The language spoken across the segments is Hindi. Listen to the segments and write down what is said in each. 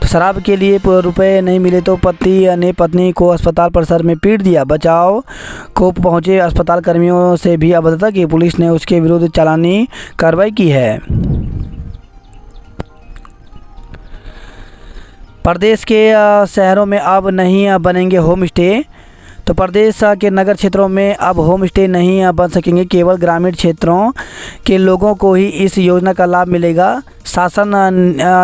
तो शराब के लिए रुपए नहीं मिले तो पति ने पत्नी को अस्पताल परिसर में पीट दिया। बचाव को पहुंचे अस्पताल कर्मियों से भी अभद्रता की, पुलिस ने उसके विरुद्ध चालानी कार्रवाई की है। प्रदेश के शहरों में अब नहीं बनेंगे होम स्टे। तो प्रदेश के नगर क्षेत्रों में अब होम स्टे नहीं बन सकेंगे, केवल ग्रामीण क्षेत्रों के लोगों को ही इस योजना का लाभ मिलेगा। शासन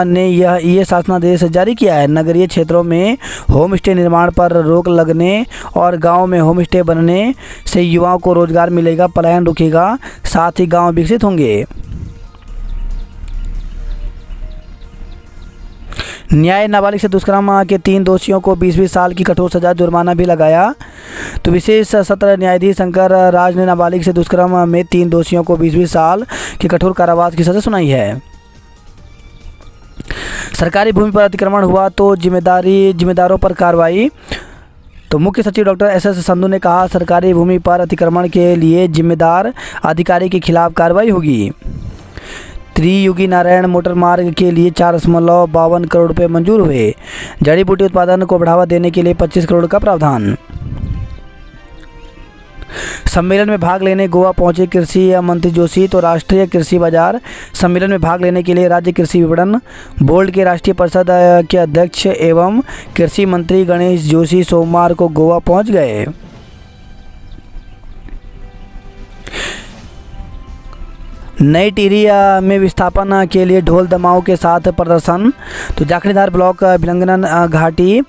ने ये शासनादेश जारी किया है। नगरीय क्षेत्रों में होम स्टे निर्माण पर रोक लगने और गांव में होम स्टे बनने से युवाओं को रोजगार मिलेगा, पलायन रुकेगा, साथ ही गांव विकसित होंगे। न्याय नाबालिग से दुष्कर्म के 3 दोषियों को 20-20 साल की कठोर सजा, जुर्माना भी लगाया। तो विशेष सत्र न्यायाधीश शंकर राज ने नाबालिग से दुष्कर्म में 3 दोषियों को 20-20 साल की कठोर कारावास की सजा सुनाई है। सरकारी भूमि पर अतिक्रमण हुआ तो जिम्मेदारों पर कार्रवाई। तो मुख्य सचिव डॉक्टर SS संधू ने कहा, सरकारी भूमि पर अतिक्रमण के लिए जिम्मेदार अधिकारी के खिलाफ कार्रवाई होगी। त्रियुगी नारायण मोटर मार्ग के लिए 4.52 करोड़ रुपये मंजूर हुए। जड़ी बूटी उत्पादन को बढ़ावा देने के लिए 25 करोड़ का प्रावधान। सम्मेलन में भाग लेने गोवा पहुंचे कृषि मंत्री जोशी। तो राष्ट्रीय कृषि बाजार सम्मेलन में भाग लेने के लिए राज्य कृषि विपणन बोर्ड के राष्ट्रीय परिषद के अध्यक्ष एवं कृषि मंत्री गणेश जोशी सोमवार को गोवा पहुंच गए। नई टिहरी में विस्थापन के लिए ढोल दमाओं के साथ प्रदर्शन। तो जाखड़ीदार ब्लॉक भिलंगनन घाटी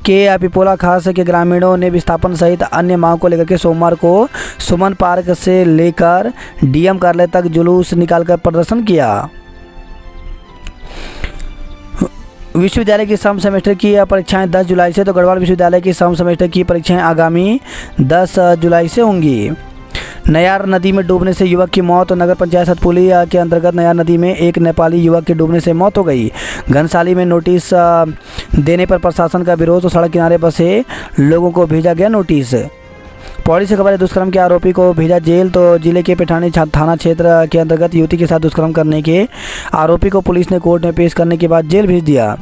के पिपोला खास के ग्रामीणों ने विस्थापन सहित अन्य मांग को लेकर के सोमवार को सुमन पार्क से लेकर DM कार्यालय तक जुलूस निकालकर प्रदर्शन किया। विश्वविद्यालय की सम सेमेस्टर की परीक्षाएं 10 जुलाई से। तो गढ़वाल विश्वविद्यालय की सम सेमेस्टर की परीक्षाएं आगामी 10 जुलाई से होंगी। नयार नदी में डूबने से युवक की मौत। नगर पंचायत सतपुली के अंतर्गत नयार नदी में एक नेपाली युवक के डूबने से मौत हो गई। घनसाली में नोटिस देने पर प्रशासन का विरोध। तो सड़क किनारे बसे लोगों को भेजा गया नोटिस। पौड़ी से खबर है, दुष्कर्म के आरोपी को भेजा जेल। तो जिले के पेठानी थाना क्षेत्र के अंतर्गत युवती के साथ दुष्कर्म करने के आरोपी को पुलिस ने कोर्ट में पेश करने के बाद जेल भेज दिया।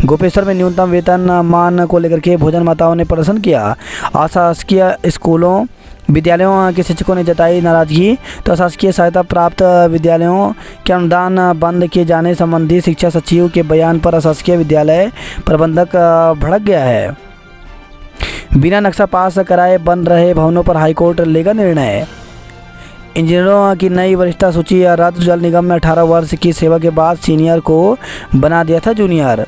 गोपेश्वर में न्यूनतम वेतन मान को लेकर के भोजन माताओं ने प्रदर्शन किया। अशासकीय स्कूलों विद्यालयों के शिक्षकों ने जताई नाराजगी। तो अशासकीय सहायता प्राप्त विद्यालयों के अनुदान बंद किए जाने संबंधी शिक्षा सचिव के बयान पर अशासकीय विद्यालय प्रबंधक भड़क गया है। बिना नक्शा पास कराए बन रहे भवनों पर हाईकोर्ट लेगा निर्णय। इंजीनियरों की नई वरिष्ठता सूची रद्द। जल निगम में 18 वर्ष की सेवा के बाद सीनियर को बना दिया था जूनियर।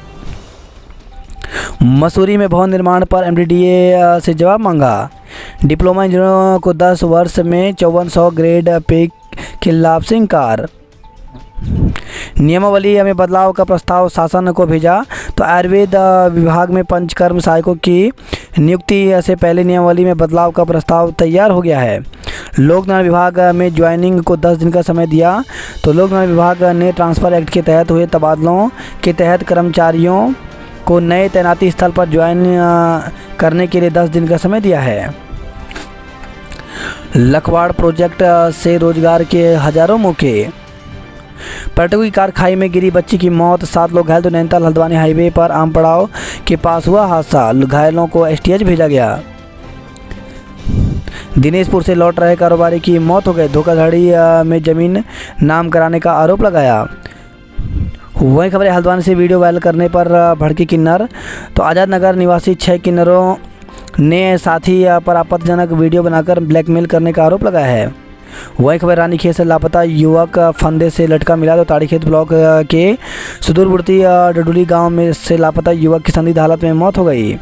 मसूरी में भवन निर्माण पर MDDA से जवाब मांगा। डिप्लोमा इंजीनियरों को 10 वर्ष में 5400 ग्रेड पे के लाभ से इंकार। नियमावली में बदलाव का प्रस्ताव शासन को भेजा। तो आयुर्वेद विभाग में पंचकर्म सहायकों की नियुक्ति से पहले नियमावली में बदलाव का प्रस्ताव तैयार हो गया है। लोक निर्माण विभाग में ज्वाइनिंग को 10 दिन का समय दिया। तो लोक निर्माण विभाग ने ट्रांसफ़र एक्ट के तहत हुए तबादलों के तहत कर्मचारियों को नए तैनाती स्थल पर ज्वाइन करने के लिए 10 दिन का समय दिया है। लखवाड़ प्रोजेक्ट से रोजगार के हजारों मौके। पर्यटकों की कार खाई में गिरी, बच्ची की मौत, 7 लोग घायल। तो नैनीताल हल्द्वानी हाईवे पर आम पड़ाव के पास हुआ हादसा, घायलों को STH भेजा गया। दिनेशपुर से लौट रहे कारोबारी की मौत हो गई। धोखाधड़ी में जमीन नाम कराने का आरोप लगाया। वही खबर है, हल्द्वानी से वीडियो वायरल करने पर भड़की किन्नर। तो आज़ाद नगर निवासी 6 किन्नरों ने साथी पर आपत्तिजनक वीडियो बनाकर ब्लैकमेल करने का आरोप लगाया है। वही खबर, रानीखेत से लापता युवक फंदे से लटका मिला। तो ताड़ीखेत ब्लॉक के सुदूरवर्ती डडुली गांव में से लापता युवक की संदिग्ध हालत में मौत हो गई।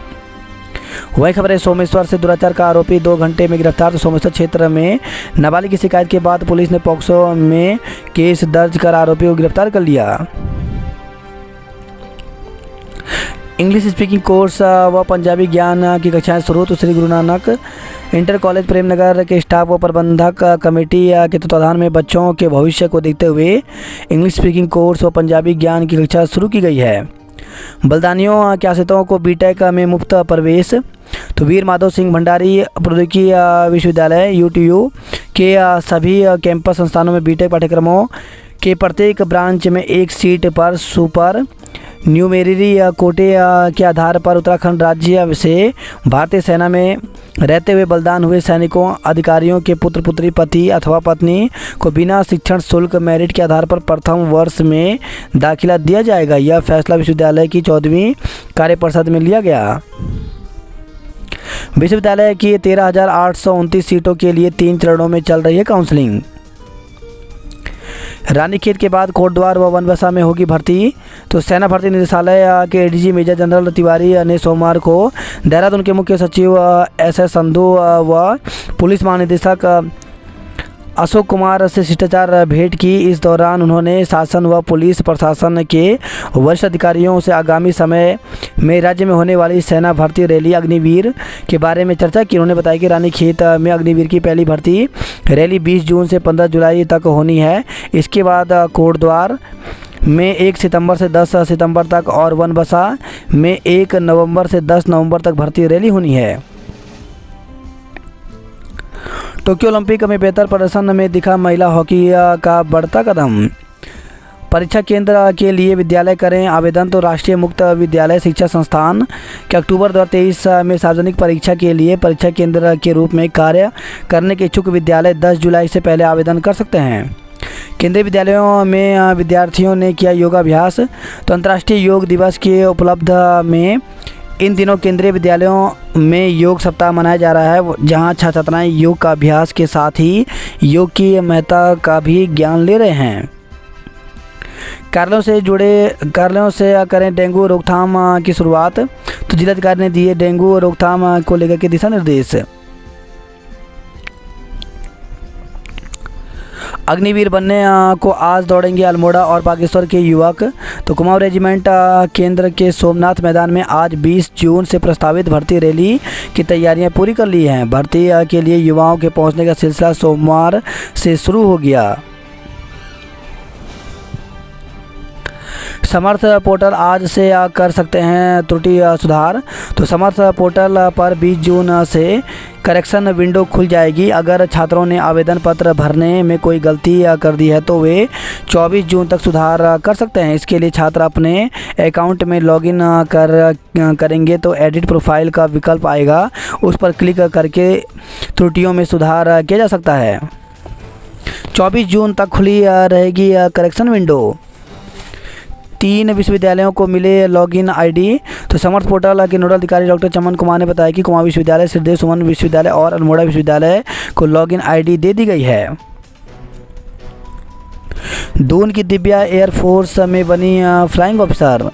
वही खबर है, सोमेश्वर से दुराचार का आरोपी 2 घंटे में गिरफ्तार। तो सोमेश्वर क्षेत्र में नाबालिग की शिकायत के बाद पुलिस ने पॉक्सो में केस दर्ज कर आरोपी को गिरफ्तार कर लिया। इंग्लिश स्पीकिंग कोर्स व पंजाबी ज्ञान की कक्षाएं शुरू। तो श्री गुरु नानक इंटर कॉलेज प्रेमनगर के स्टाफ व प्रबंधक कमेटी के तत्वाधान में बच्चों के भविष्य को देखते हुए इंग्लिश स्पीकिंग कोर्स व पंजाबी ज्ञान की कक्षा शुरू की गई है। बलदानियों के आश्रितों को बीटेक में मुफ्त प्रवेश। तो वीर माधव सिंह भंडारी प्रौद्योगिकी विश्वविद्यालय UTU के सभी कैंपस संस्थानों में बीटेक पाठ्यक्रमों के प्रत्येक ब्रांच में एक सीट पर सुपर न्यूमेरी कोटे के आधार पर उत्तराखंड राज्य से भारतीय सेना में रहते हुए बलिदान हुए सैनिकों, अधिकारियों के पुत्र पुत्री, पति अथवा पत्नी को बिना शिक्षण शुल्क मेरिट के आधार पर प्रथम वर्ष में दाखिला दिया जाएगा। यह फैसला विश्वविद्यालय की 14वीं कार्यपरिषद में लिया गया। विश्वविद्यालय की 13,829 सीटों के लिए 3 चरणों में चल रही है काउंसलिंग। रानीखेत के बाद कोटद्वार व बनबसा में होगी भर्ती। तो सेना भर्ती निदेशालय के एडीजी मेजर जनरल तिवारी ने सोमवार को देहरादून के मुख्य सचिव एस संधू व पुलिस महानिदेशक अशोक कुमार से शिष्टाचार भेंट की। इस दौरान उन्होंने शासन व पुलिस प्रशासन के वरिष्ठ अधिकारियों से आगामी समय में राज्य में होने वाली सेना भर्ती रैली अग्निवीर के बारे में चर्चा की। उन्होंने बताया कि रानीखेत में अग्निवीर की पहली भर्ती रैली 20 जून से 15 जुलाई तक होनी है। इसके बाद कोटद्वार में 1 सितंबर से 10 सितंबर तक और बनबसा में 1 नवंबर से 10 नवंबर तक भर्ती रैली होनी है। टोक्यो ओलंपिक में बेहतर प्रदर्शन में दिखा महिला हॉकी का बढ़ता कदम। परीक्षा केंद्र के लिए विद्यालय करें आवेदन। तो राष्ट्रीय मुक्त विद्यालय शिक्षा संस्थान के अक्टूबर 2023 में सार्वजनिक परीक्षा के लिए परीक्षा केंद्र के रूप में कार्य करने के इच्छुक विद्यालय 10 जुलाई से पहले आवेदन कर सकते हैं। केंद्रीय विद्यालयों में विद्यार्थियों ने किया योगाभ्यास। तो अंतर्राष्ट्रीय योग दिवस के उपलब्ध में इन दिनों केंद्रीय विद्यालयों में योग सप्ताह मनाया जा रहा है, जहां छात्र छात्राएं योग का अभ्यास के साथ ही योग की महत्ता का भी ज्ञान ले रहे हैं। कार्यालयों से करें डेंगू रोकथाम की शुरुआत। तो जिलाधिकारी ने दिए डेंगू रोकथाम को लेकर के दिशा निर्देश। अग्निवीर बनने को आज दौड़ेंगे अल्मोड़ा और बागेश्वर के युवक। तो कुमाऊं रेजिमेंट केंद्र के सोमनाथ मैदान में आज 20 जून से प्रस्तावित भर्ती रैली की तैयारियां पूरी कर ली हैं। भर्ती के लिए युवाओं के पहुंचने का सिलसिला सोमवार से शुरू हो गया। समर्थ पोर्टल आज से कर सकते हैं त्रुटि सुधार। तो समर्थ पोर्टल पर 20 जून से करेक्शन विंडो खुल जाएगी। अगर छात्रों ने आवेदन पत्र भरने में कोई गलती कर दी है तो वे 24 जून तक सुधार कर सकते हैं। इसके लिए छात्र अपने अकाउंट में लॉगिन करेंगे तो एडिट प्रोफाइल का विकल्प आएगा, उस पर क्लिक करके त्रुटियों में सुधार किया जा सकता है। 24 जून तक खुली रहेगी करेक्शन विंडो। 3 विश्वविद्यालयों को मिले लॉगिन आईडी। तो समर्थ पोर्टल के नोडल अधिकारी डॉक्टर चमन कुमार ने बताया कि कुमाऊं विश्वविद्यालय, श्रीदेव सुमन विश्वविद्यालय और अल्मोड़ा विश्वविद्यालय को लॉगिन आईडी दे दी गई है। दून की दिव्या एयरफोर्स में बनी फ्लाइंग ऑफिसर।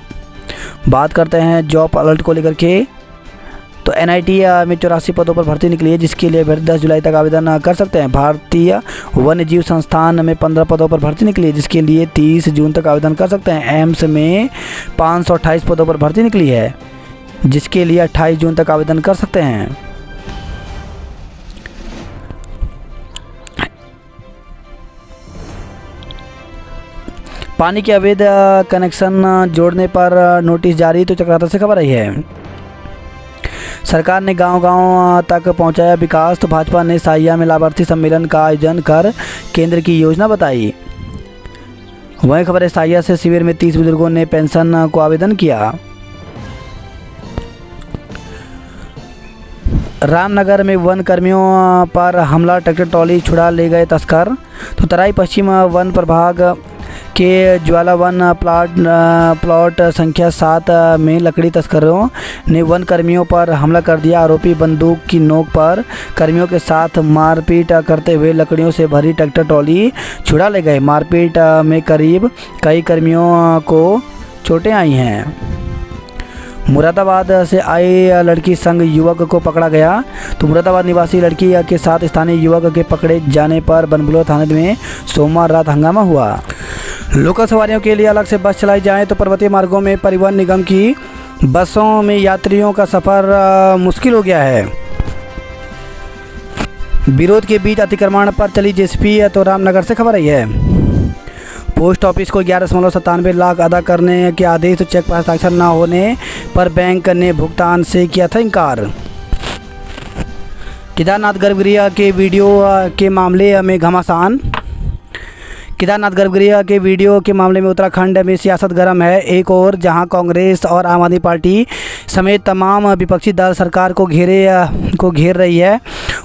बात करते हैं जॉब अलर्ट को लेकर के। तो एनआईटी में 84 पदों पर भर्ती निकली है, जिसके लिए अभ्यर्थी 10 जुलाई तक आवेदन कर सकते हैं। भारतीय वन्यजीव संस्थान में 15 पदों पर भर्ती निकली है, जिसके लिए 30 जून तक आवेदन कर सकते हैं। एम्स में 528 पदों पर भर्ती निकली है, जिसके लिए 28 जून तक आवेदन कर सकते हैं। पानी के अवैध कनेक्शन जोड़ने पर नोटिस जारी। तो चक्राता से खबर आई है, सरकार ने गांव-गांव तक पहुंचाया विकास। तो भाजपा ने साहिया में लाभार्थी सम्मेलन का आयोजन कर केंद्र की योजना बताई। वहीं खबर है साहिया से शिविर में 30 बुजुर्गों ने पेंशन को आवेदन किया। रामनगर में वन कर्मियों पर हमला, ट्रैक्टर ट्रॉली छुड़ा ले गए तस्कर। तो तराई पश्चिम वन प्रभाग के ज्वाला वन प्लॉट संख्या 7 में लकड़ी तस्करों ने वन कर्मियों पर हमला कर दिया। आरोपी बंदूक की नोक पर कर्मियों के साथ मारपीट करते हुए लकड़ियों से भरी ट्रैक्टर ट्रॉली छुड़ा ले गए। मारपीट में करीब कई कर्मियों को चोटें आई हैं। मुरादाबाद से आई लड़की संग युवक को पकड़ा गया। तो मुरादाबाद निवासी लड़की के साथ स्थानीय युवक के पकड़े जाने पर बनबुलवा थाने में सोमवार रात हंगामा हुआ। लोकल सवारियों के लिए अलग से बस चलाई जाए। तो पर्वतीय मार्गों में परिवहन निगम की बसों में यात्रियों का सफ़र मुश्किल हो गया है। विरोध के बीच अतिक्रमण पर चली जेसीबी। तो रामनगर से खबर आई है, पोस्ट ऑफिस को 11.97 लाख अदा करने के आदेश। तो चेक पर हस्ताक्षर न होने पर बैंक ने भुगतान से किया था इनकार। केदारनाथ गर्भगृह के वीडियो के मामले में घमासान। केदारनाथ गर्भगृह के वीडियो के मामले में उत्तराखंड में सियासत गर्म है। एक और जहां कांग्रेस और आम आदमी पार्टी समेत तमाम विपक्षी दल सरकार को घेर रही है,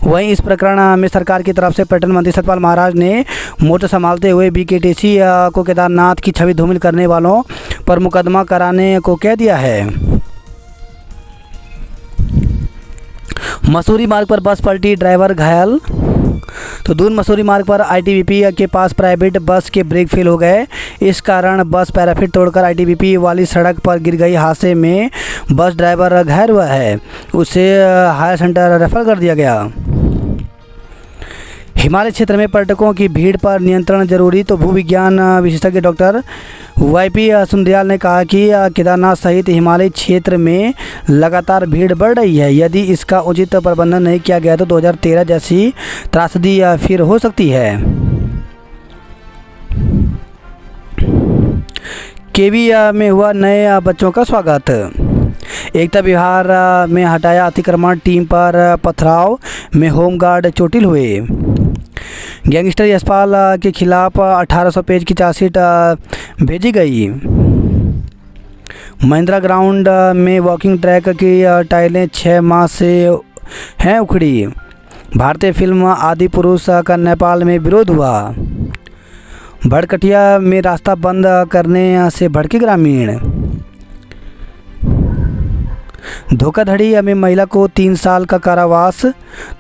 वहीं इस प्रकरण में सरकार की तरफ से पर्यटन मंत्री सतपाल महाराज ने मोर्चा संभालते हुए बीकेटीसी को केदारनाथ की छवि धूमिल करने वालों पर मुकदमा कराने को कह दिया है। मसूरी मार्ग पर बस पलटी, ड्राइवर घायल। तो दून मसूरी मार्ग पर आईटीबीपी के पास प्राइवेट बस के ब्रेक फेल हो गए। इस कारण बस पैराफिट तोड़कर आईटीबीपी वाली सड़क पर गिर गई। हादसे में बस ड्राइवर घायल हुआ है, उसे हायर सेंटर रेफर कर दिया गया। हिमालय क्षेत्र में पर्यटकों की भीड़ पर नियंत्रण जरूरी, तो भूविज्ञान विशेषज्ञ डॉक्टर वाईपी सुंदरियाल ने कहा कि केदारनाथ सहित हिमालय क्षेत्र में लगातार भीड़ बढ़ रही है। यदि इसका उचित प्रबंधन नहीं किया गया तो 2013 जैसी त्रासदी फिर हो सकती है। केवी में हुआ नए बच्चों का स्वागत। एकता विहार में हटाया अतिक्रमण, टीम पर पथराव में होमगार्ड चोटिल हुए। गैंगस्टर यशपाल के खिलाफ 1800 पेज की चार्जशीट भेजी गई। महिंद्रा ग्राउंड में वॉकिंग ट्रैक की टाइलें 6 माह से हैं उखड़ी। भारतीय फिल्म आदि पुरुष का नेपाल में विरोध हुआ। भड़कटिया में रास्ता बंद करने से भड़के ग्रामीण। धोखाधड़ी में महिला को 3 साल का कारावास।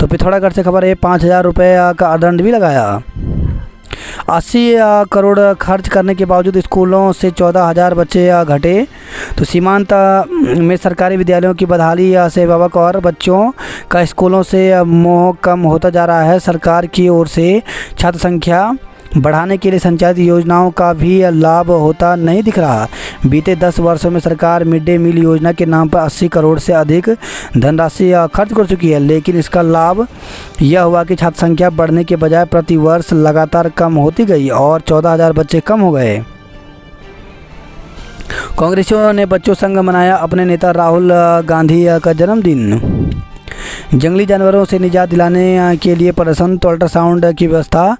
तो पिथौरागढ़ से खबर है, 5000 रुपये का दंड भी लगाया। 80 करोड़ खर्च करने के बावजूद स्कूलों से 14,000 बच्चे घटे। तो सीमांत में सरकारी विद्यालयों की बदहाली से अभिभावक और बच्चों का स्कूलों से मोह कम होता जा रहा है। सरकार की ओर से छात्र संख्या बढ़ाने के लिए संचालित योजनाओं का भी लाभ होता नहीं दिख रहा। बीते 10 वर्षों में सरकार मिड डे मील योजना के नाम पर 80 करोड़ से अधिक धनराशि खर्च कर चुकी है, लेकिन इसका लाभ यह हुआ कि छात्र संख्या बढ़ने के बजाय प्रति वर्ष लगातार कम होती गई और 14,000 बच्चे कम हो गए। कांग्रेसियों ने बच्चों संग मनाया अपने नेता राहुल गांधी का जन्मदिन। जंगली जानवरों से निजात दिलाने के लिए प्रदर्शन, तो अल्ट्रासाउंड की व्यवस्था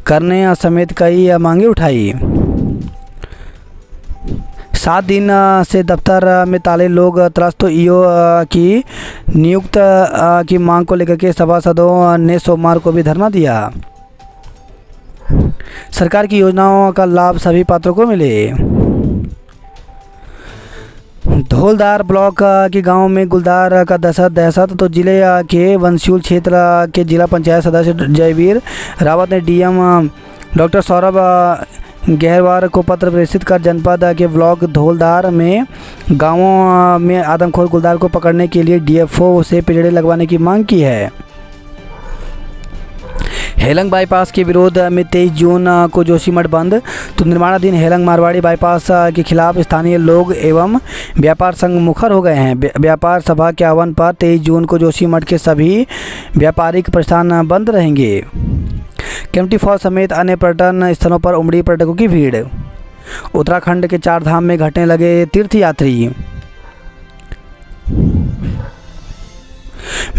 करने समेत कई मांगे उठाई। 7 दिन से दफ्तर में ताले लोग त्रस्त, तो ईओ की नियुक्त की मांग को लेकर के सभासदों ने सोमवार को भी धरना दिया। सरकार की योजनाओं का लाभ सभी पात्रों को मिले। धौलधार ब्लॉक के गांव में गुलदार का दहशत। तो जिले के वंशियूल क्षेत्र के जिला पंचायत सदस्य जयवीर रावत ने डीएम डॉक्टर सौरभ गहरवार को पत्र प्रेषित कर जनपद के ब्लॉक धौलधार में गांवों में आदमखोर गुलदार को पकड़ने के लिए डीएफओ से पिंजड़े लगवाने की मांग की है। हेलंग बाईपास के विरोध में 23 जून को जोशीमठ बंद। तो निर्माणाधीन हेलंग मारवाड़ी बाईपास के खिलाफ स्थानीय लोग एवं व्यापार संघ मुखर हो गए हैं। व्यापार सभा के आह्वान पर 23 जून को जोशीमठ के सभी व्यापारिक प्रतिष्ठान बंद रहेंगे। केम्प्टी फॉल्स समेत अन्य पर्यटन स्थलों पर उमड़ी पर्यटकों की भीड़। उत्तराखंड के 4 धाम में घटने लगे तीर्थयात्री।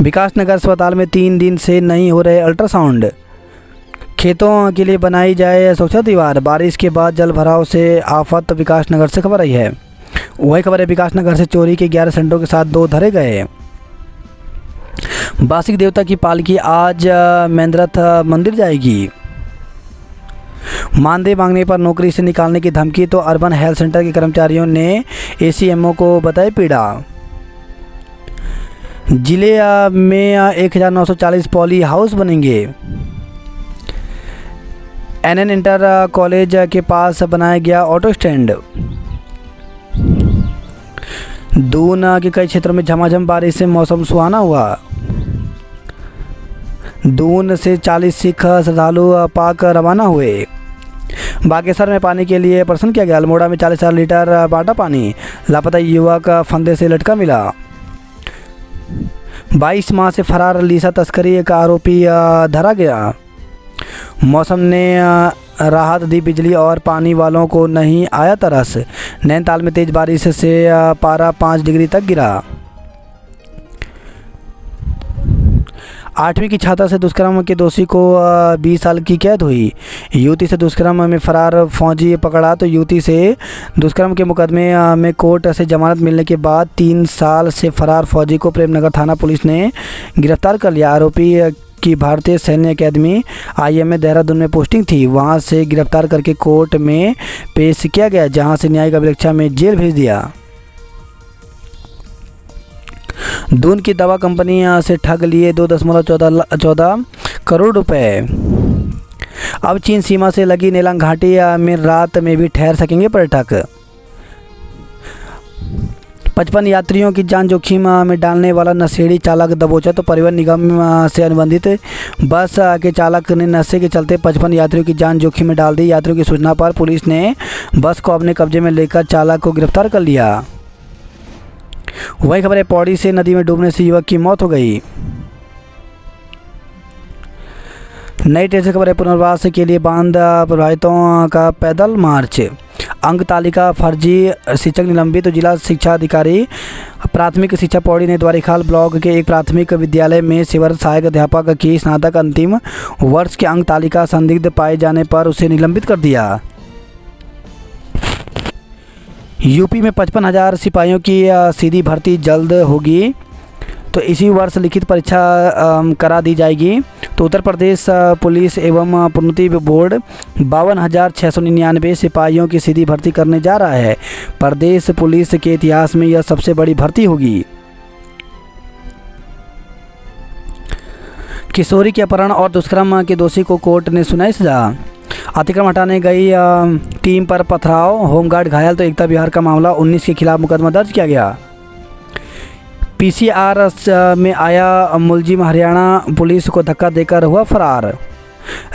विकासनगर अस्पताल में 3 दिन से नहीं हो रहे अल्ट्रासाउंड। खेतों के लिए बनाई जाए सुरक्षा दीवार। बारिश के बाद जल भराव से आफत, विकासनगर से खबर आई है। वही खबर है, विकासनगर से चोरी के 11 सेंटरों के साथ 2 धरे गए। बासिक देवता की पालकी आज मेंद्रथ मंदिर जाएगी। मानदेय मांगने पर नौकरी से निकालने की धमकी। तो अर्बन हेल्थ सेंटर के कर्मचारियों ने एसीएमओ को बताई पीड़ा। जिले में 1940 पॉली हाउस बनेंगे। एनएन इंटर कॉलेज के पास बनाया गया ऑटो स्टैंड। दून के कई क्षेत्रों में झमाझम बारिश से मौसम सुहाना हुआ। दून से 40 सिख श्रद्धालु पाक रवाना हुए। बागेश्वर में पानी के लिए प्रदर्शन किया गया। अल्मोड़ा में 40,000 लीटर बाटा पानी। लापता युवक फंदे से लटका मिला। 22 माह से फरार लीसा तस्करी का आरोपी धरा गया। मौसम ने राहत दी, बिजली और पानी वालों को नहीं आया तरस। नैनीताल में तेज बारिश से पारा 5 डिग्री तक गिरा। 8वीं की छात्रा से दुष्कर्म के दोषी को 20 साल की कैद हुई। युवती से दुष्कर्म में फरार फौजी पकड़ा। तो युवती से दुष्कर्म के मुकदमे में कोर्ट से जमानत मिलने के बाद 3 साल से फरार फौजी को प्रेमनगर थाना पुलिस ने गिरफ्तार कर लिया। आरोपी की भारतीय सैन्य अकेडमी IMA देहरादून में पोस्टिंग थी। वहां से गिरफ्तार करके कोर्ट में पेश किया गया, जहां से न्यायिक अभिरक्षा में जेल भेज दिया। दून की दवा कंपनी से ठग लिए 2.14 करोड़ रुपए। अब चीन सीमा से लगी नेलांग घाटी में रात में भी ठहर सकेंगे पर्यटक। 55 यात्रियों की जान जोखिम में डालने वाला नशेड़ी चालक दबोचा। तो परिवहन निगम से अनुबंधित बस के चालक ने नशे के चलते 55 यात्रियों की जान जोखिम में डाल दी। यात्रियों की सूचना पर पुलिस ने बस को अपने कब्जे में लेकर चालक को गिरफ्तार कर लिया। वही खबर है, पौड़ी से नदी में डूबने से युवक की मौत हो गई। नई ट्रेन से खबर है, पुनर्वास के लिए बांध प्रभावितों का पैदल मार्च। अंक तालिका फर्जी, शिक्षक निलंबित। तो जिला शिक्षा अधिकारी प्राथमिक शिक्षा पौड़ी ने द्वारीखाल ब्लॉक के एक प्राथमिक विद्यालय में सेवा सहायक अध्यापक की स्नातक अंतिम वर्ष के अंक तालिका संदिग्ध पाए जाने पर उसे निलंबित कर दिया। यूपी में 55,000 सिपाहियों की सीधी भर्ती जल्द होगी। तो इसी वर्ष लिखित परीक्षा करा दी जाएगी। तो उत्तर प्रदेश पुलिस एवं प्रोन्नति बोर्ड 52,699 सिपाहियों की सीधी भर्ती करने जा रहा है। प्रदेश पुलिस के इतिहास में यह सबसे बड़ी भर्ती होगी। किशोरी के अपहरण और दुष्कर्म के दोषी को कोर्ट ने सुनाई सजा। अतिक्रमण हटाने गई टीम पर पथराव, होमगार्ड घायल। तो एकता विहार का मामला 19 के खिलाफ मुकदमा दर्ज किया गया। PCR में आया मुलजिम हरियाणा पुलिस को धक्का देकर हुआ फरार।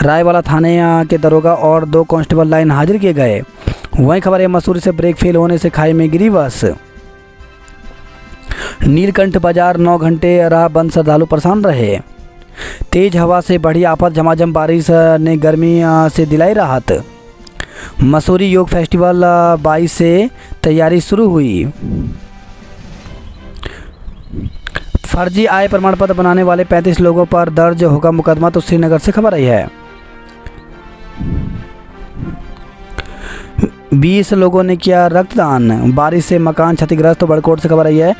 रायवाला थाने के दरोगा और 2 कांस्टेबल लाइन हाजिर किए गए। वहीं खबर है, मसूरी से ब्रेक फेल होने से खाई में गिरी बस। नीलकंठ बाजार 9 घंटे रहा बंद, श्रद्धालु परेशान रहे। तेज हवा से बढ़ी आफत, झमाझम बारिश ने गर्मी से दिलाई राहत। मसूरी योग फेस्टिवल 22 से तैयारी शुरू हुई। फर्जी आय प्रमाण पत्र बनाने वाले 35 लोगों पर दर्ज होगा मुकदमा। तो श्रीनगर से खबर आई है, 20 लोगों ने किया रक्तदान। बारिश से मकान क्षतिग्रस्त। तो बड़कोट से खबर आई है,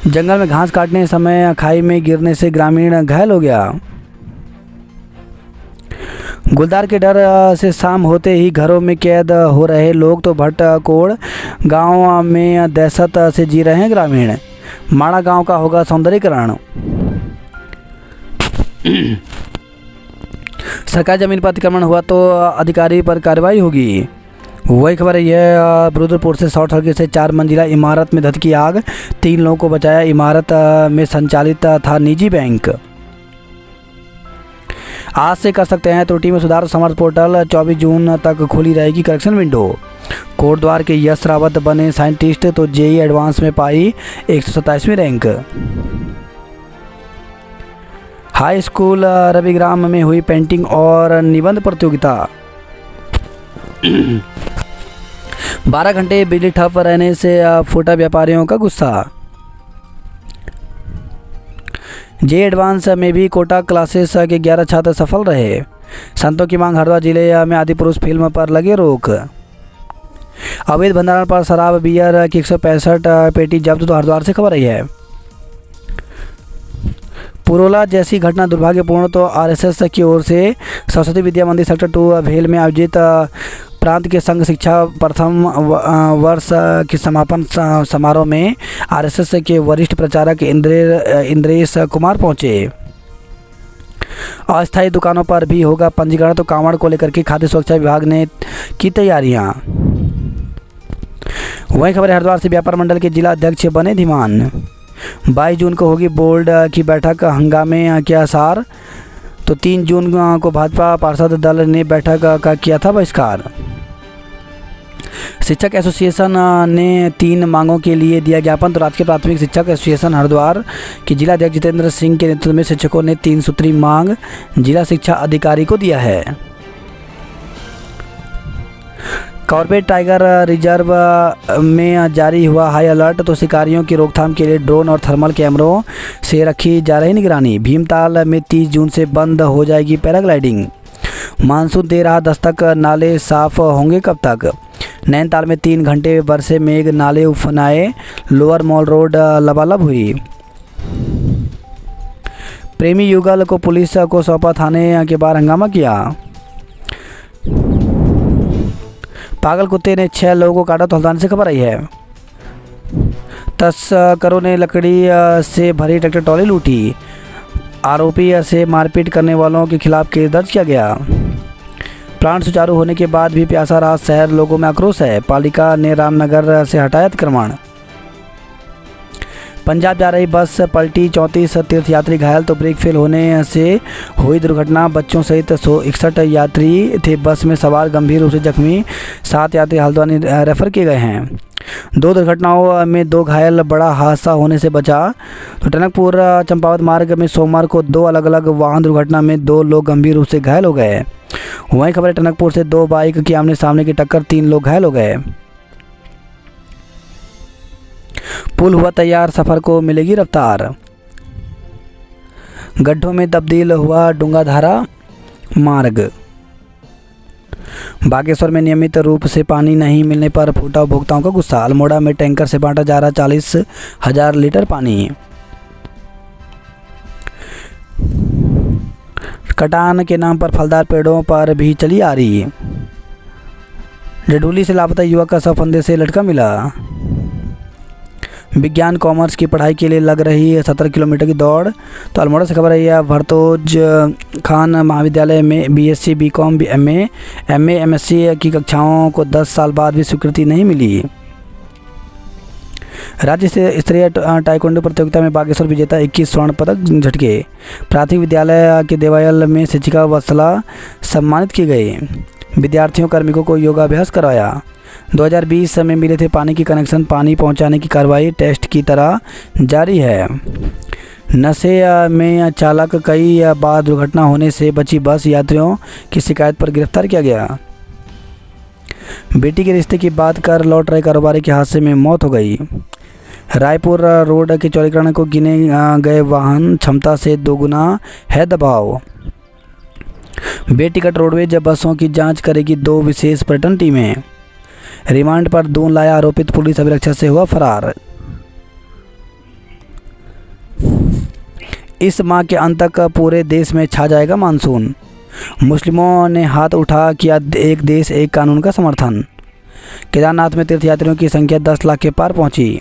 जंगल में घास काटने समय खाई में गिरने से ग्रामीण घायल हो गया। गुलदार के डर से शाम होते ही घरों में कैद हो रहे लोग। तो भटकोड़ गांव में दहशत से जी रहे हैं ग्रामीण। माड़ा गांव का होगा सौंदर्यीकरण। सरकारी जमीन पर अतिक्रमण हुआ तो अधिकारी पर कार्रवाई होगी। वही खबर है, यह रुद्रपुर से शॉर्ट सर्किट से 4 मंजिला इमारत में धधकी आग, 3 लोगों को बचाया। इमारत में संचालित था निजी बैंक। आज से कर सकते हैं त्रुटि में सुधार। समर्थ पोर्टल 24 जून तक खुली रहेगी करेक्शन विंडो। कोटद्वार के यश रावत बने साइंटिस्ट। तो JEE एडवांस में पाई 127वीं रैंक। हाई स्कूल रविग्राम में हुई पेंटिंग और निबंध प्रतियोगिता। 12 घंटे बिजली ठप रहने से फूटा व्यापारियों का गुस्सा। JEE एडवांस में भी कोटा क्लासेस के 11 छात्र सफल रहे। संतों की मांग। हरिद्वार जिले में आदिपुरुष फिल्म पर लगे रोक। अवैध भंडारण पर शराब बियर की 165 पेटी जब्त। तो हरिद्वार से खबर आई है, पुरोला जैसी घटना दुर्भाग्यपूर्ण। तो RSS की ओर से सरस्वती विद्या मंदिर सेक्टर 2 भेल में आयोजित प्रांत के संघ शिक्षा प्रथम वर्ष के समापन समारोह में RSS के वरिष्ठ प्रचारक इंद्रेश कुमार पहुंचे। अस्थायी दुकानों पर भी होगा पंजीकरण। तो कांवड़ को लेकर के खाद्य सुरक्षा विभाग ने की तैयारियां। वहीं खबर हरिद्वार से व्यापार मंडल के जिला अध्यक्ष बने धीमान। 22 जून को होगी बोर्ड की बैठक, हंगामे के आसार। तो 3 जून को भाजपा पार्षद दल ने बैठक का किया था बहिष्कार। शिक्षक एसोसिएशन ने 3 मांगों के लिए दिया ज्ञापन। तो राजकीय प्राथमिक शिक्षक एसोसिएशन हरिद्वार के जिला अध्यक्ष जितेंद्र सिंह के नेतृत्व में शिक्षकों ने 3 सूत्री मांग जिला शिक्षा अधिकारी को दिया है। कॉर्बेट टाइगर रिजर्व में जारी हुआ हाई अलर्ट, तो शिकारियों की रोकथाम के लिए ड्रोन और थर्मल कैमरों से रखी जा रही निगरानी। भीमताल में 30 जून से बंद हो जाएगी पैराग्लाइडिंग। मानसून दे रहा दस्तक, नाले साफ होंगे कब तक? नैनीताल में 3 घंटे बरसे मेघ, नाले उफनाए, लोअर मॉल रोड लबालब हुई। प्रेमी युगल को पुलिस को सौंपा, थाने के बाहर हंगामा किया। पागल कुत्ते ने 6 लोगों को काटा, तो हल्द्वानी से खबर आई है। तस्करों ने लकड़ी से भरी ट्रैक्टर ट्रॉली लूटी। आरोपी से मारपीट करने वालों के खिलाफ केस दर्ज किया गया। प्लांट सुचारू होने के बाद भी प्यासा रहा शहर, लोगों में आक्रोश है। पालिका ने रामनगर से हटाया अतिक्रमण। पंजाब जा रही बस पलटी, 34 तीर्थयात्री घायल, तो ब्रेक फेल होने से हुई दुर्घटना। बच्चों सहित 161 यात्री थे बस में सवार, गंभीर रूप से जख्मी 7 यात्री हल्द्वानी रेफर किए गए हैं। 2 दुर्घटनाओं में 2 घायल, बड़ा हादसा होने से बचा। तो टनकपुर चंपावत मार्ग में सोमवार को 2 अलग अलग वाहन दुर्घटना में 2 लोग गंभीर रूप से घायल हो गए। वहीं खबर है टनकपुर से 2 बाइक की आमने सामने की टक्कर, 3 लोग घायल हो गए। पुल हुआ तैयार, सफर को मिलेगी रफ्तार। गड्ढों में तब्दील हुआ डूंगाधारा मार्ग। बागेश्वर में नियमित रूप से पानी नहीं मिलने पर फूटा उपभोक्ताओं का गुस्सा। अल्मोड़ा में टैंकर से बांटा जा रहा 40,000 लीटर पानी। कटान के नाम पर फलदार पेड़ों पर भी चली आ रही। जडोली से लापता युवक का शव फंदे से लटका मिला। विज्ञान कॉमर्स की पढ़ाई के लिए लग रही है 17 किलोमीटर की दौड़। तो अल्मोड़ा से खबर है, भरतोज खान महाविद्यालय में बीएससी, बीकॉम, एमए, एमएससी की कक्षाओं को 10 साल बाद भी स्वीकृति नहीं मिली। राज्य स्तरीय ताइक्वांडो प्रतियोगिता में बागेश्वर विजेता 21 स्वर्ण पदक झटके। प्राथमिक विद्यालय के देवायल में शिक्षिका वत्सला सम्मानित की गई। विद्यार्थियों कार्मिकों को योगाभ्यास करवाया। 2020 में मिले थे पानी की कनेक्शन, पानी पहुंचाने की कार्रवाई टेस्ट की तरह जारी है। नशे में चालक, कई बार दुर्घटना होने से बची बस, यात्रियों की शिकायत पर गिरफ्तार किया गया। बेटी के रिश्ते की बात कर लौट रहे कारोबारी के हादसे में मौत हो गई। रायपुर रोड के चौड़ीकरण को गिने गए वाहन क्षमता से दोगुना है दबाव। बेटिकट रोडवेज बसों की जांच करेगी 2 विशेष पर्यटन टीमें। रिमांड पर दून लाया आरोपित पुलिस अभिरक्षा से हुआ फरार। इस माह के अंत तक पूरे देश में छा जाएगा मानसून। मुस्लिमों ने हाथ उठा किया एक देश एक कानून का समर्थन। केदारनाथ में तीर्थयात्रियों की संख्या 10 लाख के पार पहुंची।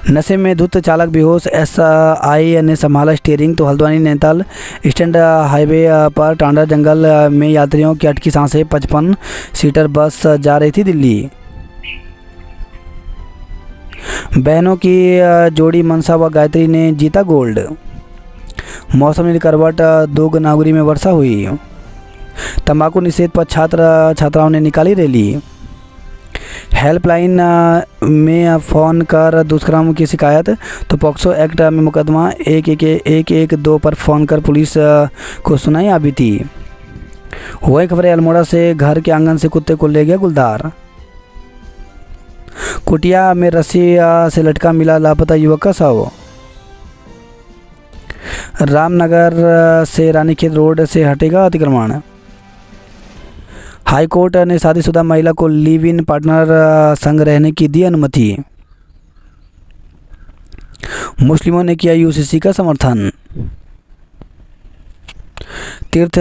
नशे में धुत चालक बेहोश, एसआई ने संभाला स्टीयरिंग। तो हल्द्वानी नैनीताल स्टैंड हाईवे पर टांडा जंगल में यात्रियों की अटकी सांसें। 55 सीटर बस जा रही थी दिल्ली। बहनों की जोड़ी मनसा व गायत्री ने जीता गोल्ड। मौसम ने करवट, दुग नागुरी में वर्षा हुई। तंबाकू निषेध पर छात्र छात्राओं ने निकाली रैली। हेल्पलाइन में फ़ोन कर दुष्कर्म की शिकायत। तो पॉक्सो एक्ट में मुकदमा 112 पर फ़ोन कर पुलिस को सुनाई आबिती। वही खबर है अल्मोड़ा से, घर के आंगन से कुत्ते को ले गया गुलदार। कुटिया में रस्सी से लटका मिला लापता युवक का शव। रामनगर से रानीखेत रोड से हटेगा अतिक्रमण। हाई कोर्ट ने शादीशुदा महिला को लिव इन पार्टनर संग रहने की दी अनुमति। मुस्लिमों ने किया यूसीसी का समर्थन। तीर्थ